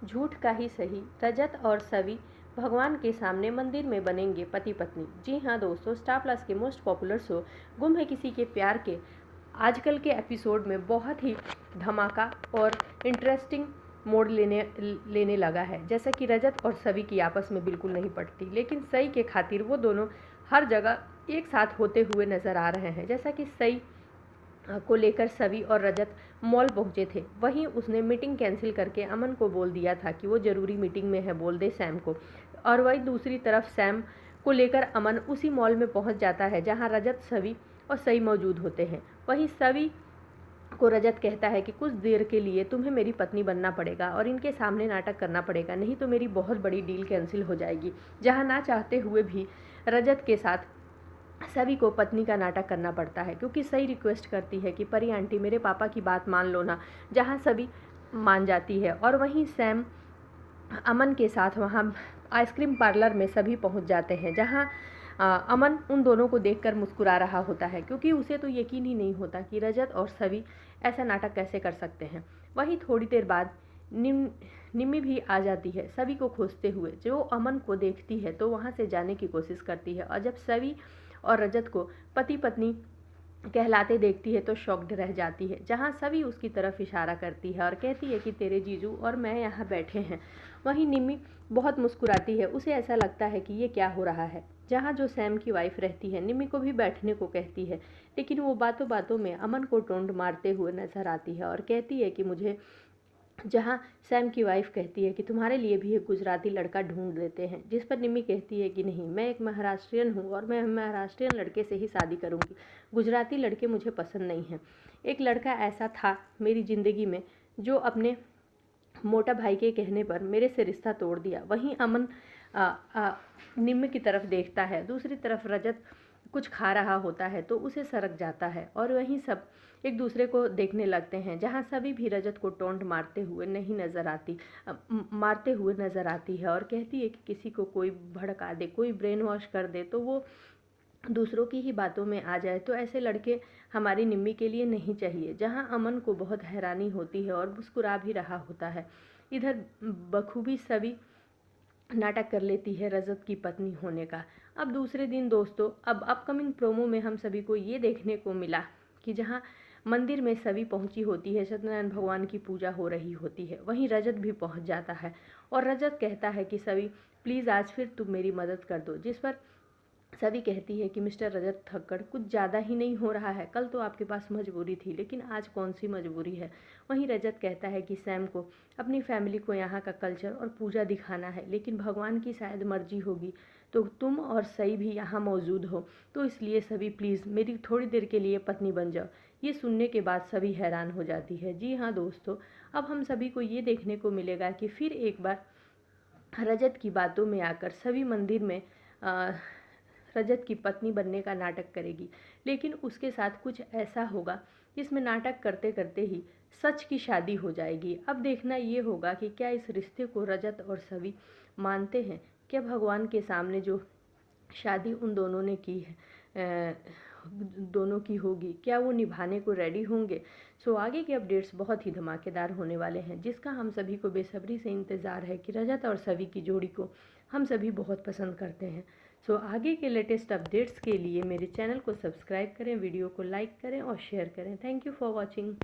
झूठ का ही सही, रजत और सवी भगवान के सामने मंदिर में बनेंगे पति पत्नी। जी हाँ दोस्तों, स्टार प्लस के मोस्ट पॉपुलर शो गुम है किसी के प्यार के आजकल के एपिसोड में बहुत ही धमाका और इंटरेस्टिंग मोड़ लेने लगा है। जैसा कि रजत और सवी की आपस में बिल्कुल नहीं पटती, लेकिन सई के खातिर वो दोनों हर जगह एक साथ होते हुए नजर आ रहे हैं। जैसा कि सई को लेकर सवी और रजत मॉल पहुंचे थे, वहीं उसने मीटिंग कैंसिल करके अमन को बोल दिया था कि वो ज़रूरी मीटिंग में है, बोल दे सैम को। और वहीं दूसरी तरफ सैम को लेकर अमन उसी मॉल में पहुंच जाता है जहां रजत, सवी और सई मौजूद होते हैं। वहीं सवी को रजत कहता है कि कुछ देर के लिए तुम्हें मेरी पत्नी बनना पड़ेगा और इनके सामने नाटक करना पड़ेगा, नहीं तो मेरी बहुत बड़ी डील कैंसिल हो जाएगी। जहां ना चाहते हुए भी रजत के साथ सभी को पत्नी का नाटक करना पड़ता है, क्योंकि सही रिक्वेस्ट करती है कि परी आंटी मेरे पापा की बात मान लो ना, जहां सभी मान जाती है। और वहीं सैम अमन के साथ वहां आइसक्रीम पार्लर में सभी पहुंच जाते हैं, जहां अमन उन दोनों को देखकर मुस्कुरा रहा होता है, क्योंकि उसे तो यकीन ही नहीं होता कि रजत और सभी ऐसा नाटक कैसे कर सकते हैं। वहीं थोड़ी देर बाद निम्मी भी आ जाती है सभी को खोजते हुए। जो अमन को देखती है तो वहाँ से जाने की कोशिश करती है, और जब सभी और रजत को पति पत्नी कहलाते देखती है तो शॉक्ड रह जाती है। जहाँ सभी उसकी तरफ इशारा करती है और कहती है कि तेरे जीजू और मैं यहाँ बैठे हैं। वहीं निम्मी बहुत मुस्कुराती है, उसे ऐसा लगता है कि ये क्या हो रहा है। जहाँ जो सैम की वाइफ रहती है निम्मी को भी बैठने को कहती है, लेकिन वो बातों बातों में अमन को टोंट मारते हुए नजर आती है और कहती है कि मुझे, जहाँ सैम की वाइफ कहती है कि तुम्हारे लिए भी एक गुजराती लड़का ढूंढ देते हैं, जिस पर निम्मी कहती है कि नहीं, मैं एक महाराष्ट्रियन हूँ और मैं महाराष्ट्रियन लड़के से ही शादी करूँगी, गुजराती लड़के मुझे पसंद नहीं हैं। एक लड़का ऐसा था मेरी ज़िंदगी में जो अपने मोटा भाई के कहने पर मेरे से रिश्ता तोड़ दिया। वहीं अमन निम्मी की तरफ देखता है, दूसरी तरफ रजत कुछ खा रहा होता है तो उसे सरक जाता है, और वहीं सब एक दूसरे को देखने लगते हैं, जहां सभी भी रजत को टोंट मारते हुए नज़र आती है और कहती है कि किसी को कोई भड़का दे, कोई ब्रेन वॉश कर दे तो वो दूसरों की ही बातों में आ जाए, तो ऐसे लड़के हमारी निम्मी के लिए नहीं चाहिए। जहां अमन को बहुत हैरानी होती है और मुस्कुरा भी रहा होता है। इधर बखूबी सभी नाटक कर लेती है रजत की पत्नी होने का। अब दूसरे दिन दोस्तों, अब अपकमिंग प्रोमो में हम सभी को ये देखने को मिला कि जहाँ मंदिर में सभी पहुंची होती है, सत्यनारायण भगवान की पूजा हो रही होती है, वहीं रजत भी पहुंच जाता है और रजत कहता है कि सभी प्लीज़ आज फिर तुम मेरी मदद कर दो। जिस पर सभी कहती है कि मिस्टर रजत थक्कड़, कुछ ज़्यादा ही नहीं हो रहा है, कल तो आपके पास मजबूरी थी, लेकिन आज कौन सी मजबूरी है। वहीं रजत कहता है कि सैम को अपनी फैमिली को यहाँ का कल्चर और पूजा दिखाना है, लेकिन भगवान की शायद मर्जी होगी तो तुम और सई भी यहाँ मौजूद हो, तो इसलिए सभी प्लीज़ मेरी थोड़ी देर के लिए पत्नी बन जाओ। ये सुनने के बाद सभी हैरान हो जाती है। जी हाँ दोस्तों, अब हम सभी को ये देखने को मिलेगा कि फिर एक बार रजत की बातों में आकर सभी मंदिर में रजत की पत्नी बनने का नाटक करेगी, लेकिन उसके साथ कुछ ऐसा होगा जिसमें नाटक करते करते ही सच की शादी हो जाएगी। अब देखना ये होगा कि क्या इस रिश्ते को रजत और सभी मानते हैं, क्या भगवान के सामने जो शादी उन दोनों ने की है दोनों की होगी, क्या वो निभाने को रेडी होंगे। सो आगे के अपडेट्स बहुत ही धमाकेदार होने वाले हैं, जिसका हम सभी को बेसब्री से इंतज़ार है कि रजत और सभी की जोड़ी को हम सभी बहुत पसंद करते हैं। सो आगे के लेटेस्ट अपडेट्स के लिए मेरे चैनल को सब्सक्राइब करें, वीडियो को लाइक करें और शेयर करें। Thank you for watching.